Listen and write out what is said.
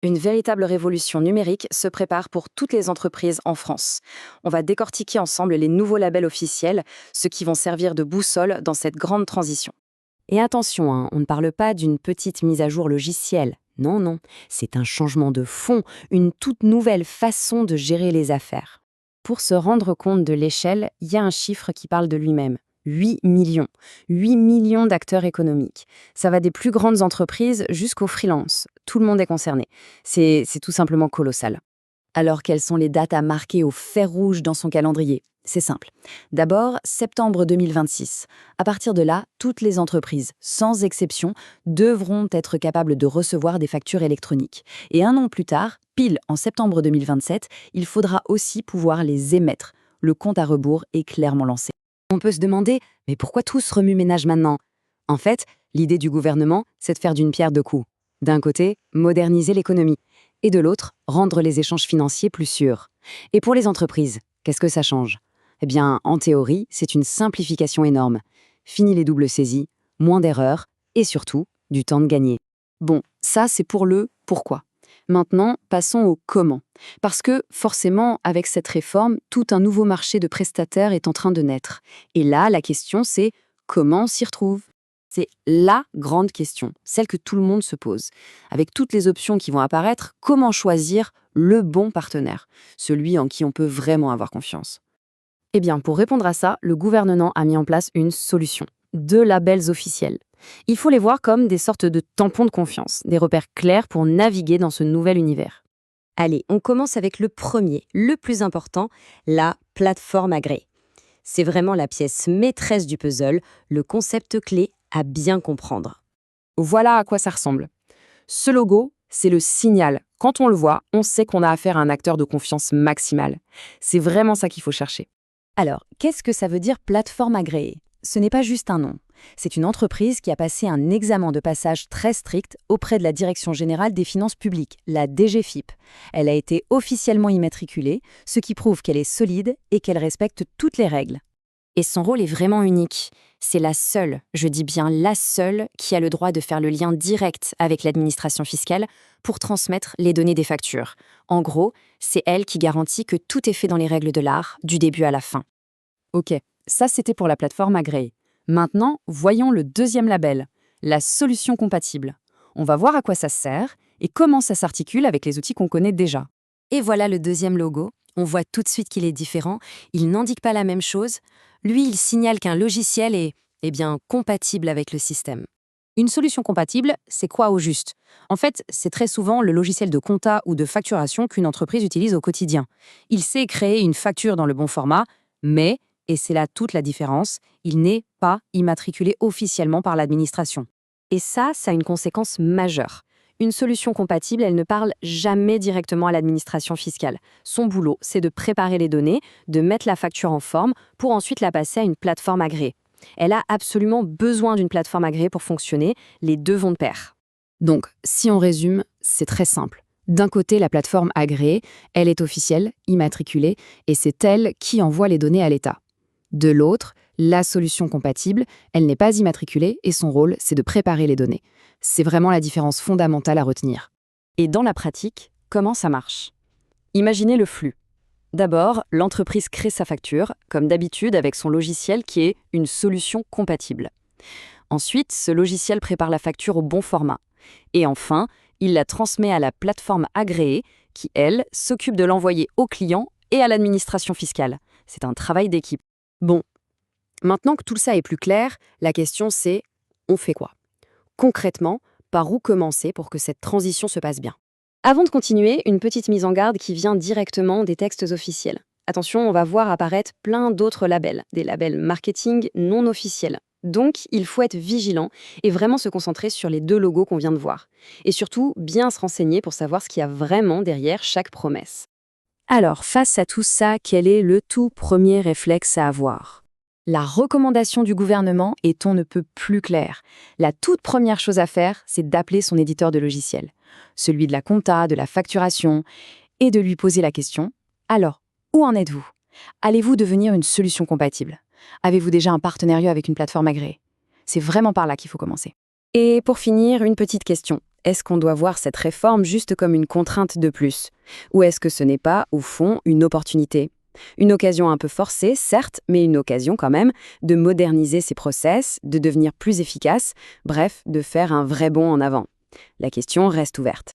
Une véritable révolution numérique se prépare pour toutes les entreprises en France. On va décortiquer ensemble les nouveaux labels officiels, ceux qui vont servir de boussole dans cette grande transition. Et attention, hein, on ne parle pas d'une petite mise à jour logicielle. Non, non, c'est un changement de fond, une toute nouvelle façon de gérer les affaires. Pour se rendre compte de l'échelle, il y a un chiffre qui parle de lui-même. 8 millions. 8 millions d'acteurs économiques. Ça va des plus grandes entreprises jusqu'aux freelances. Tout le monde est concerné. C'est tout simplement colossal. Alors, quelles sont les dates à marquer au fer rouge dans son calendrier? C'est simple. D'abord, septembre 2026. À partir de là, toutes les entreprises, sans exception, devront être capables de recevoir des factures électroniques. Et un an plus tard, pile en septembre 2027, il faudra aussi pouvoir les émettre. Le compte à rebours est clairement lancé. On peut se demander, mais pourquoi tout ce remue-ménage maintenant? En fait, l'idée du gouvernement, c'est de faire d'une pierre deux coups. D'un côté, moderniser l'économie. Et de l'autre, rendre les échanges financiers plus sûrs. Et pour les entreprises, qu'est-ce que ça change? Eh bien, en théorie, c'est une simplification énorme. Fini les doubles saisies, moins d'erreurs, et surtout, du temps de gagner. Bon, ça c'est pour le pourquoi. Maintenant, passons au comment. Parce que, forcément, avec cette réforme, tout un nouveau marché de prestataires est en train de naître. Et là, la question c'est comment on s'y retrouve? C'est la grande question, celle que tout le monde se pose. Avec toutes les options qui vont apparaître, comment choisir le bon partenaire, celui en qui on peut vraiment avoir confiance? Eh bien, pour répondre à ça, le gouvernement a mis en place une solution. 2 labels officiels. Il faut les voir comme des sortes de tampons de confiance, des repères clairs pour naviguer dans ce nouvel univers. Allez, on commence avec le premier, le plus important, la plateforme agréée. C'est vraiment la pièce maîtresse du puzzle, le concept clé à bien comprendre. Voilà à quoi ça ressemble. Ce logo, c'est le signal. Quand on le voit, on sait qu'on a affaire à un acteur de confiance maximale. C'est vraiment ça qu'il faut chercher. Alors, qu'est-ce que ça veut dire plateforme agréée? Ce n'est pas juste un nom. C'est une entreprise qui a passé un examen de passage très strict auprès de la Direction générale des finances publiques, la DGFiP. Elle a été officiellement immatriculée, ce qui prouve qu'elle est solide et qu'elle respecte toutes les règles. Et son rôle est vraiment unique. C'est la seule, je dis bien la seule, qui a le droit de faire le lien direct avec l'administration fiscale pour transmettre les données des factures. En gros, c'est elle qui garantit que tout est fait dans les règles de l'art, du début à la fin. Ok, ça c'était pour la plateforme agréée. Maintenant, voyons le deuxième label, la solution compatible. On va voir à quoi ça sert et comment ça s'articule avec les outils qu'on connaît déjà. Et voilà le deuxième logo. On voit tout de suite qu'il est différent. Il n'indique pas la même chose. Lui, il signale qu'un logiciel est, compatible avec le système. Une solution compatible, c'est quoi au juste? En fait, c'est très souvent le logiciel de compta ou de facturation qu'une entreprise utilise au quotidien. Il sait créer une facture dans le bon format, mais, et c'est là toute la différence, il n'est pas immatriculé officiellement par l'administration. Et ça a une conséquence majeure. Une solution compatible, elle ne parle jamais directement à l'administration fiscale. Son boulot, c'est de préparer les données, de mettre la facture en forme pour ensuite la passer à une plateforme agréée. Elle a absolument besoin d'une plateforme agréée pour fonctionner, les deux vont de pair. Donc, si on résume, c'est très simple. D'un côté, la plateforme agréée, elle est officielle, immatriculée, et c'est elle qui envoie les données à l'État. De l'autre, la solution compatible, elle n'est pas immatriculée et son rôle, c'est de préparer les données. C'est vraiment la différence fondamentale à retenir. Et dans la pratique, comment ça marche? Imaginez le flux. D'abord, l'entreprise crée sa facture, comme d'habitude avec son logiciel qui est une solution compatible. Ensuite, ce logiciel prépare la facture au bon format. Et enfin, il la transmet à la plateforme agréée qui, elle, s'occupe de l'envoyer au client et à l'administration fiscale. C'est un travail d'équipe. Bon, maintenant que tout ça est plus clair, la question c'est, on fait quoi? Concrètement, par où commencer pour que cette transition se passe bien? Avant de continuer, une petite mise en garde qui vient directement des textes officiels. Attention, on va voir apparaître plein d'autres labels, des labels marketing non officiels. Donc, il faut être vigilant et vraiment se concentrer sur les deux logos qu'on vient de voir. Et surtout, bien se renseigner pour savoir ce qu'il y a vraiment derrière chaque promesse. Alors, face à tout ça, quel est le tout premier réflexe à avoir? La recommandation du gouvernement est on ne peut plus clair. La toute première chose à faire, c'est d'appeler son éditeur de logiciel, celui de la compta, de la facturation, et de lui poser la question « Alors, où en êtes-vous? Allez-vous devenir une solution compatible? Avez-vous déjà un partenariat avec une plateforme agréée ?» C'est vraiment par là qu'il faut commencer. Et pour finir, une petite question. Est-ce qu'on doit voir cette réforme juste comme une contrainte de plus? Ou est-ce que ce n'est pas, au fond, une opportunité? Une occasion un peu forcée, certes, mais une occasion quand même de moderniser ses process, de devenir plus efficace, bref, de faire un vrai bond en avant. La question reste ouverte.